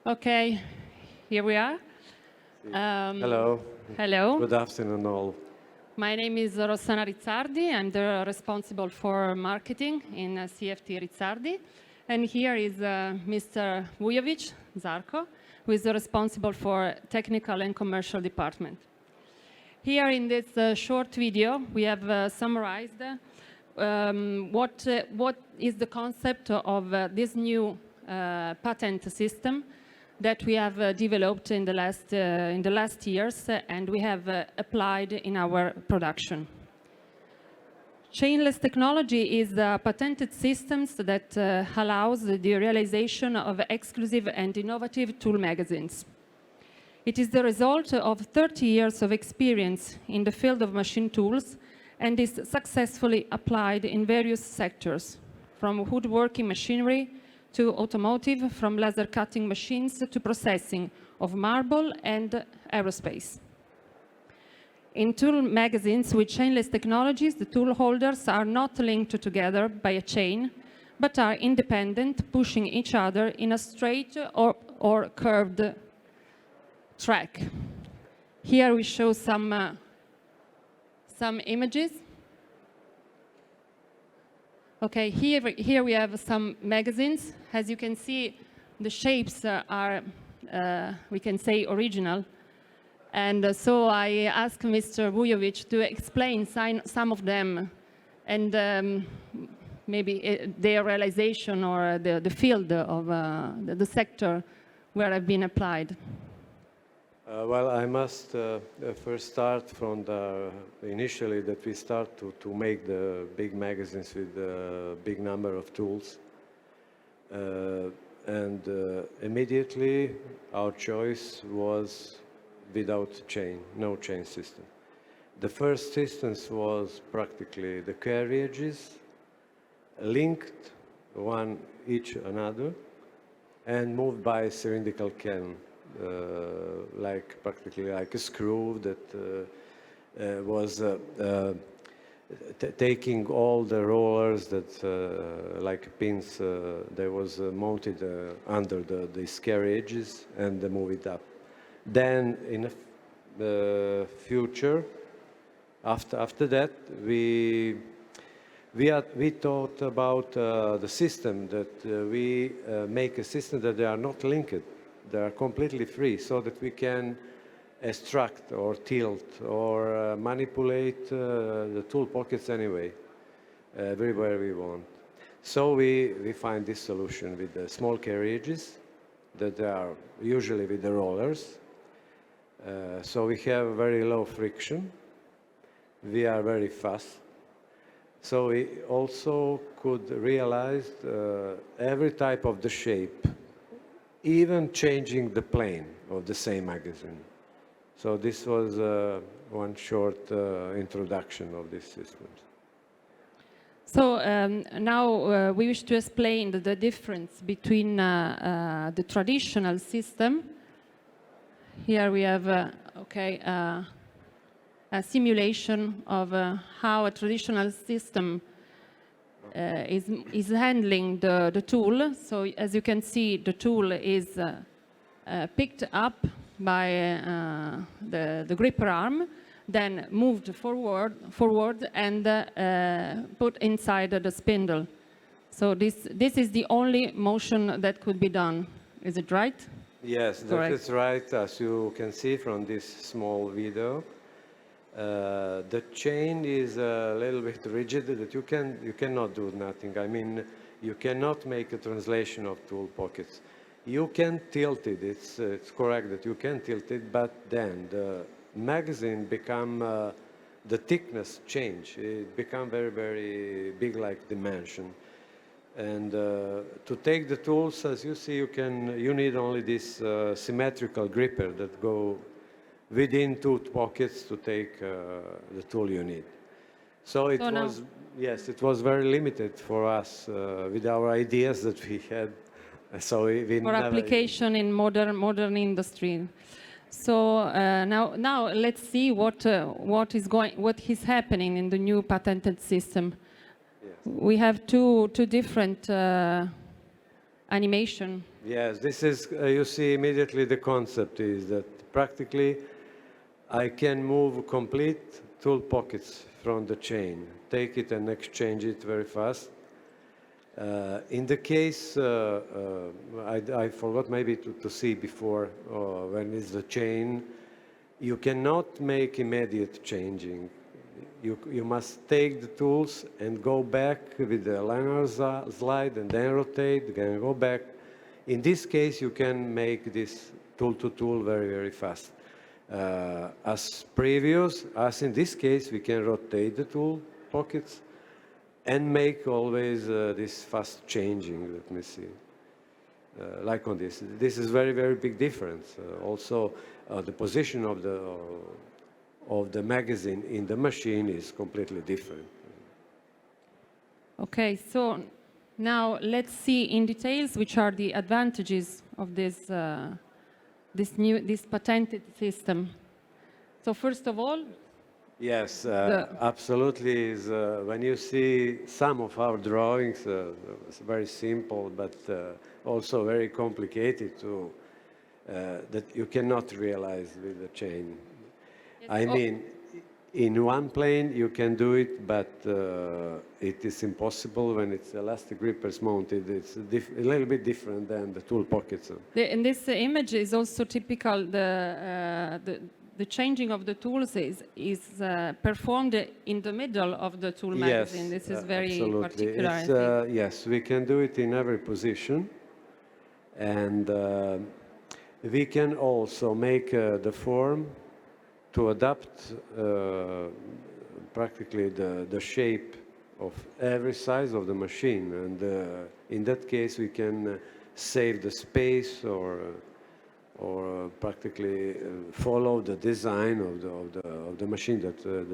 Okay, here we are. Hello. Hello. Good afternoon, all. My name is Rossana Rizzardi. I'm the responsible for marketing in CFT RIZZARDI. And here is Mr. Vujovic, Zarko, who is responsible for technical and commercial department. Here in this short video, we have summarized what is the concept of this new patent system that we have developed in the last years and we have applied in our production. Chainless technology is a patented system that allows the realization of exclusive and innovative tool magazines. It is the result of 30 years of experience in the field of machine tools and is successfully applied in various sectors, from woodworking machinery to automotive, from laser cutting machines to processing of marble and aerospace. In tool magazines with chainless technologies, the tool holders are not linked together by a chain, but are independent, pushing each other in a straight or curved track. Here we show some images. Okay, here we have some magazines. As you can see, the shapes are, we can say, original. And so I asked Mr. Vujovic to explain some of them and maybe their realization or the field of the sector where I've been applied. Well, I must first start from initially that we start to make the big magazines with a big number of tools. And immediately our choice was without chain, no chain system. The first systems was practically the carriages linked one each another and moved by cylindrical cannon. Practically like a screw that was taking all the rollers that like pins that was mounted under these carriages and move it up. Then in the future, after that, we thought about the system that we make a system that they are not linked. They are completely free, so that we can extract or tilt or manipulate the tool pockets anyway, everywhere we want. So we find this solution with the small carriages that are usually with the rollers. So we have very low friction. We are very fast. So we also could realize every type of the shape, even changing the plane of the same magazine. So this was one short introduction of this system. So now we wish to explain the difference between the traditional system. Here we have a simulation of how a traditional system is handling the tool. So as you can see, the tool is picked up by the gripper arm, then moved forward and put inside the spindle. So this is the only motion that could be done. Is it right? Yes, that is right. As you can see from this small video, the chain is a little bit rigid that you cannot do nothing. I mean, you cannot make a translation of tool pockets. You can tilt it. It's correct that you can tilt it, but then the magazine become the thickness change. It become very, very big, like dimension. And to take the tools, as you see, you need only this symmetrical gripper that go within two pockets to take the tool you need. So it was very limited for us with our ideas that we had. So we for application in modern industry. So now let's see what is happening in the new patented system. Yes. We have two different animation Yes, this is, you see immediately the concept is that practically I can move complete tool pockets from the chain, take it and exchange it very fast. In the case, I forgot maybe to see before, when it's the chain, you cannot make immediate changing. You must take the tools and go back with the liner slide and then rotate, then go back. In this case, you can make this tool to tool very, very fast. As in this case, we can rotate the tool pockets and make always this fast changing, let me see. Like on this. This is very, very big difference. Also, the position of the magazine in the machine is completely different. Okay, so now let's see in details which are the advantages of this patented system. So first of all, yes, absolutely. When you see some of our drawings, it's very simple, but also very complicated to that you cannot realize with the chain. Yes. I mean, in one plane you can do it, but it is impossible when it's elastic grippers mounted. It's a little bit different than the tool pockets. And this image is also typical. The changing of the tools is performed in the middle of the tool magazine. This is very absolutely. particular. Yes, we can do it in every position. And we can also make the form to adapt practically the shape of every size of the machine. And in that case, we can save the space or practically follow the design of the machine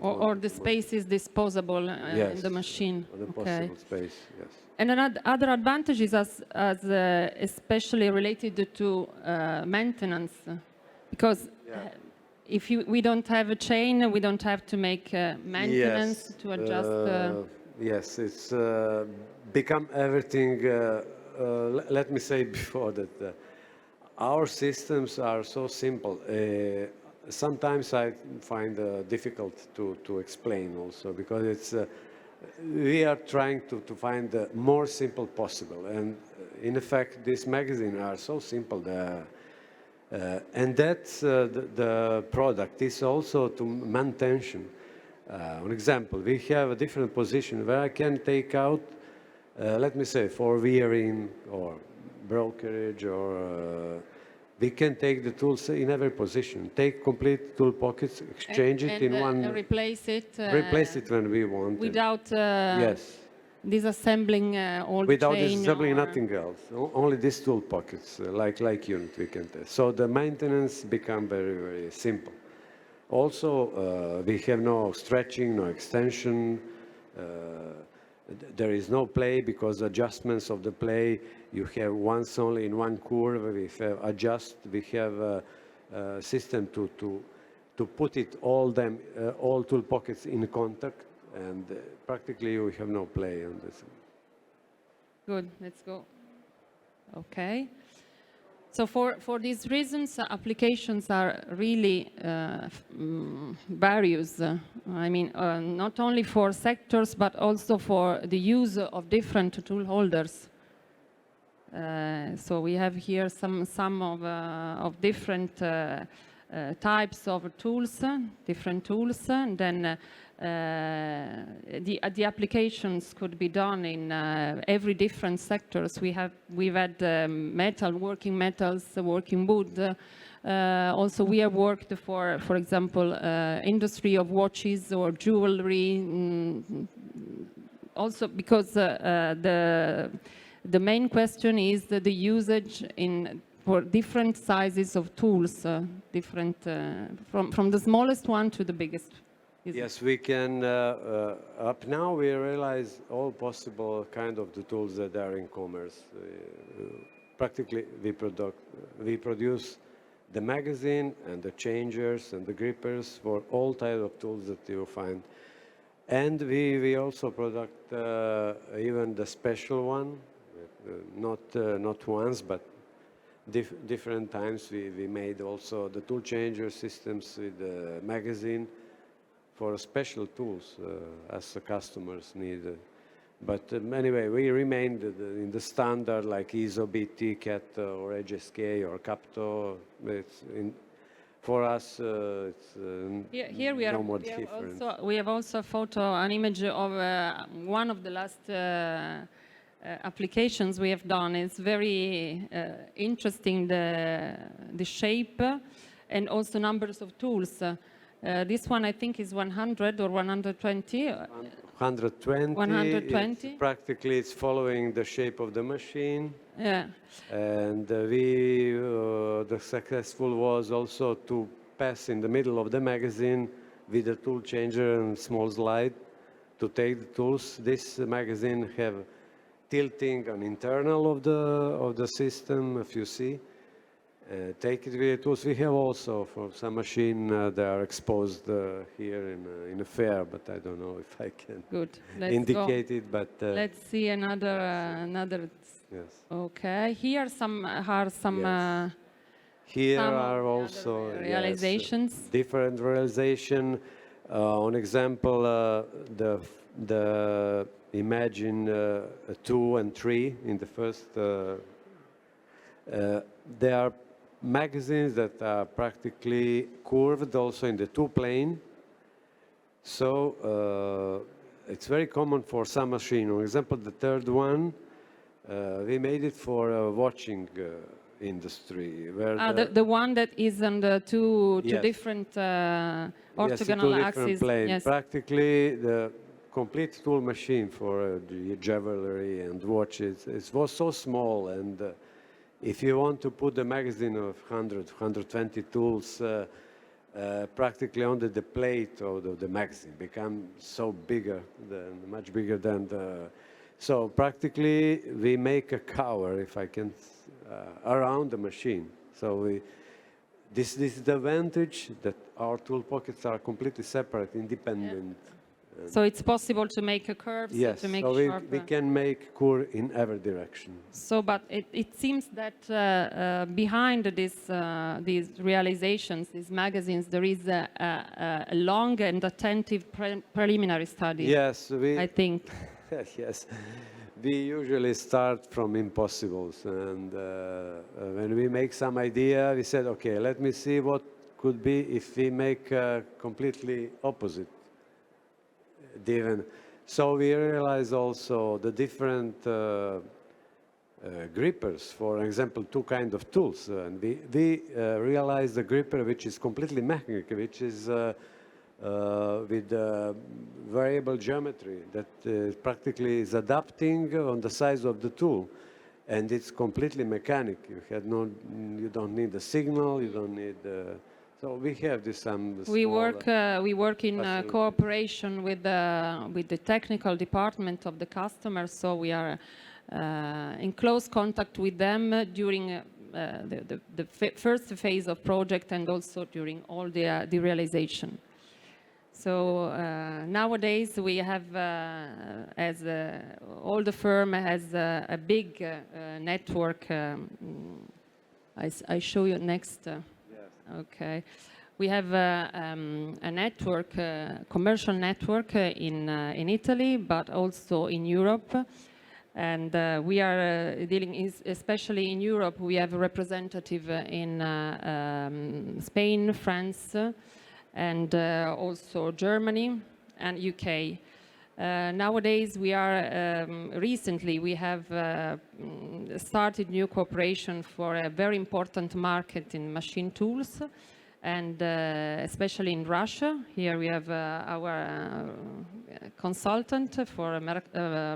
or the space is disposable yes, in the machine. The possible space, yes. And other advantages especially related to maintenance, because if we don't have a chain, we don't have to make maintenance to adjust. Yes, it's become everything. Let me say before that. Our systems are so simple. Sometimes I find difficult to explain also, because it's we are trying to find the more simple possible. And in effect, these magazines are so simple. And that's the product is also to maintain. An example, we have a different position where I can take out, let me say, for wearing or brokerage, or we can take the tools in every position, take complete tool pockets, exchange it in one, replace it when we want, without yes, disassembling all without the chain, disassembling nothing else, only these tool pockets, like unit we can test. So the maintenance become very, very simple. Also, we have no stretching, no extension. There is no play, because adjustments of the play you have once only in one curve. We have we have a system to put it all tool pockets in contact, and practically we have no play on this. Good, let's go. Okay. So for these reasons, applications are really various. I mean, not only for sectors, but also for the use of different tool holders. So we have here some of different types of tools, different tools, and then the applications could be done in every different sectors. We've had metal, working metals, working wood. Also, we have worked for example, industry of watches or jewelry. Also, because the main question is the usage for different sizes of tools, different from the smallest one to the biggest. Yes, we can. Up now, we realize all possible kind of the tools that are in commerce. Practically, we produce the magazine and the changers and the grippers for all types of tools that you find. And we also product even the special one, not once, but different times we made also the tool changer systems with the magazine for special tools as the customers need. But anyway, we remained in the standard like ISO, BT, CAT, or HSK, or CAPTO. For us, it's here we no more different. We have also a photo, an image of one of the last applications we have done. It's very interesting, the shape and also numbers of tools. This one I think is 100 or 120. 120. 120. Practically, it's following the shape of the machine. Yeah. And the successful was also to pass in the middle of the magazine with a tool changer and small slide to take the tools. This magazine have tilting on internal of the system, if you see. Take it with the tools. We have also for some machine they are exposed here in a fair, but I don't know if I can indicate it. But let's see another. Yes. Okay. Here are some. Yes. Here are also realizations. Yes, different realization. On example, the imagine 2 and 3 in the first. They are magazines that are practically curved also in the 2-plane. So it's very common for some machine. For example, the third one, we made it for watching industry. Where the one that is on the two yes. different orthogonal yes, two axes. Different planes. Yes. Practically the complete tool machine for jewelry and watches. It was so small, and if you want to put the magazine of 100, 120 tools practically under the plate of the magazine, become so bigger, much bigger than the... So practically we make a cover, if I can, around the machine. So this is the advantage that our tool pockets are completely separate, independent. Yeah. So it's possible to make a curve, yes, to make so sharp. we can make curve in every direction. So, but it seems that behind these realizations, these magazines, there is a long and attentive preliminary study. Yes, I think. Yes, we usually start from impossibles, and when we make some idea, we said, okay, let me see what could be if we make completely opposite. So we realize also the different grippers, for example, 2 kinds of tools. And we realize the gripper which is completely mechanical, which is with variable geometry that practically is adapting on the size of the tool. And it's completely mechanic. You don't need a signal, you don't need... So we have this we work in cooperation with the technical department of the customer. So we are in close contact with them during the first phase of project and also during all the realization. So nowadays we have, as all the firm has a big network. I show you next. Okay, we have a network, commercial network in Italy, but also in Europe, and we are dealing, especially in Europe. We have a representative in Spain, France, and also Germany and UK. Nowadays, we are recently we have started new cooperation for a very important market in machine tools, and especially in Russia. Here we have our consultant for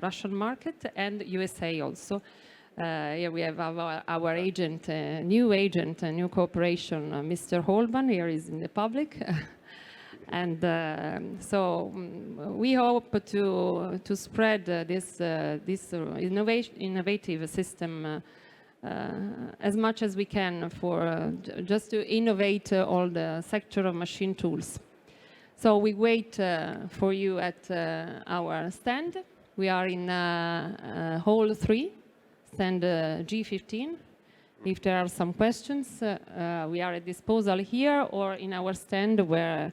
Russian market, and USA also. Here we have our agent, new cooperation, Mr. Holban. Here is in the public. And so we hope to spread this innovative system as much as we can for just to innovate all the sector of machine tools. So we wait for you at our stand. We are in hall 3, stand G15. If there are some questions, we are at disposal here or in our stand where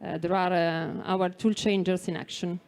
there are our tool changers in action.